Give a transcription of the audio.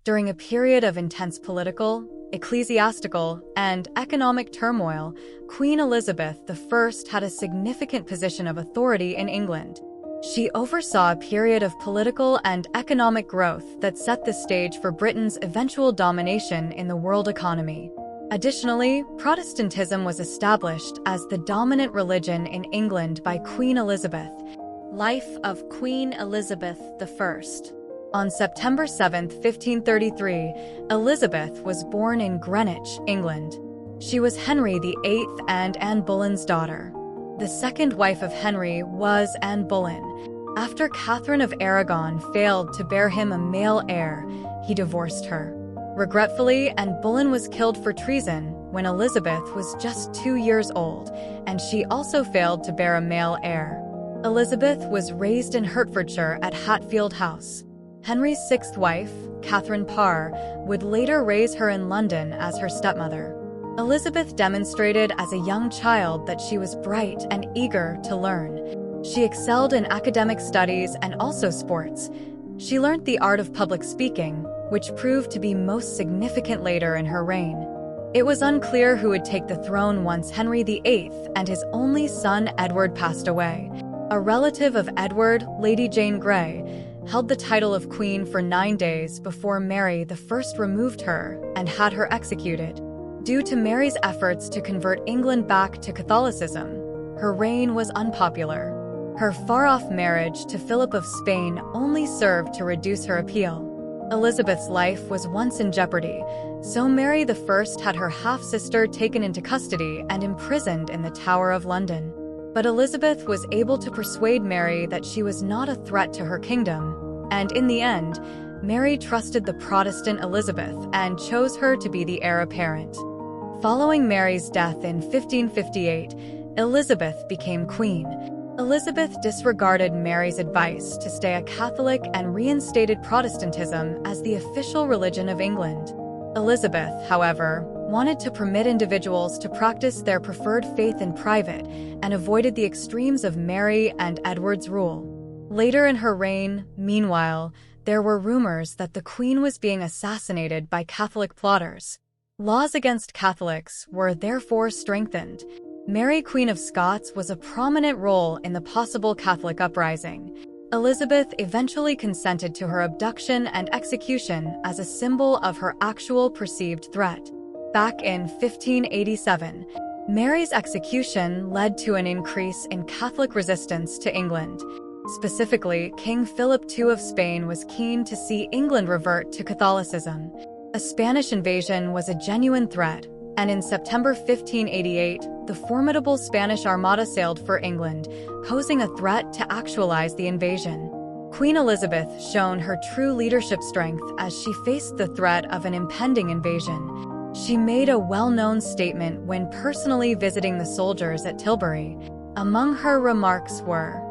During a period of intense political, ecclesiastical, and economic turmoil, Queen Elizabeth I had a significant position of authority in England. She oversaw a period of political and economic growth that set the stage for Britain's eventual domination in the world economy. Additionally, Protestantism was established as the dominant religion in England by Queen Elizabeth. Life of Queen Elizabeth I. On September 7, 1533, Elizabeth was born in Greenwich, England. She was Henry VIII and Anne Boleyn's daughter. The second wife of Henry was Anne Boleyn. After Catherine of Aragon failed to bear him a male heir, he divorced her. Regretfully, Anne Boleyn was killed for treason when Elizabeth was just 2 years old, and she also failed to bear a male heir. Elizabeth was raised in Hertfordshire at Hatfield House. Henry's sixth wife, Catherine Parr, would later raise her in London as her stepmother. Elizabeth demonstrated as a young child that she was bright and eager to learn. She excelled in academic studies and also sports. She learned the art of public speaking, which proved to be most significant later in her reign. It was unclear who would take the throne once Henry VIII and his only son Edward passed away. A relative of Edward, Lady Jane Grey, held the title of queen for 9 days before Mary I removed her and had her executed. Due to Mary's efforts to convert England back to Catholicism, her reign was unpopular. Her far-off marriage to Philip of Spain only served to reduce her appeal. Elizabeth's life was once in jeopardy, so Mary I had her half-sister taken into custody and imprisoned in the Tower of London. But Elizabeth was able to persuade Mary that she was not a threat to her kingdom, and in the end, Mary trusted the Protestant Elizabeth and chose her to be the heir apparent. Following Mary's death in 1558, Elizabeth became queen. Elizabeth disregarded Mary's advice to stay a Catholic and reinstated Protestantism as the official religion of England. Elizabeth, however, wanted to permit individuals to practice their preferred faith in private and avoided the extremes of Mary and Edward's rule. Later in her reign, meanwhile, there were rumors that the Queen was being assassinated by Catholic plotters. Laws against Catholics were therefore strengthened. Mary, Queen of Scots, was a prominent role in the possible Catholic uprising. Elizabeth eventually consented to her abduction and execution as a symbol of her actual perceived threat. Back in 1587, Mary's execution led to an increase in Catholic resistance to England. Specifically, King Philip II of Spain was keen to see England revert to Catholicism. A Spanish invasion was a genuine threat, and in September 1588, the formidable Spanish Armada sailed for England, posing a threat to actualize the invasion. Queen Elizabeth shone her true leadership strength as she faced the threat of an impending invasion. She made a well-known statement when personally visiting the soldiers at Tilbury. Among her remarks were,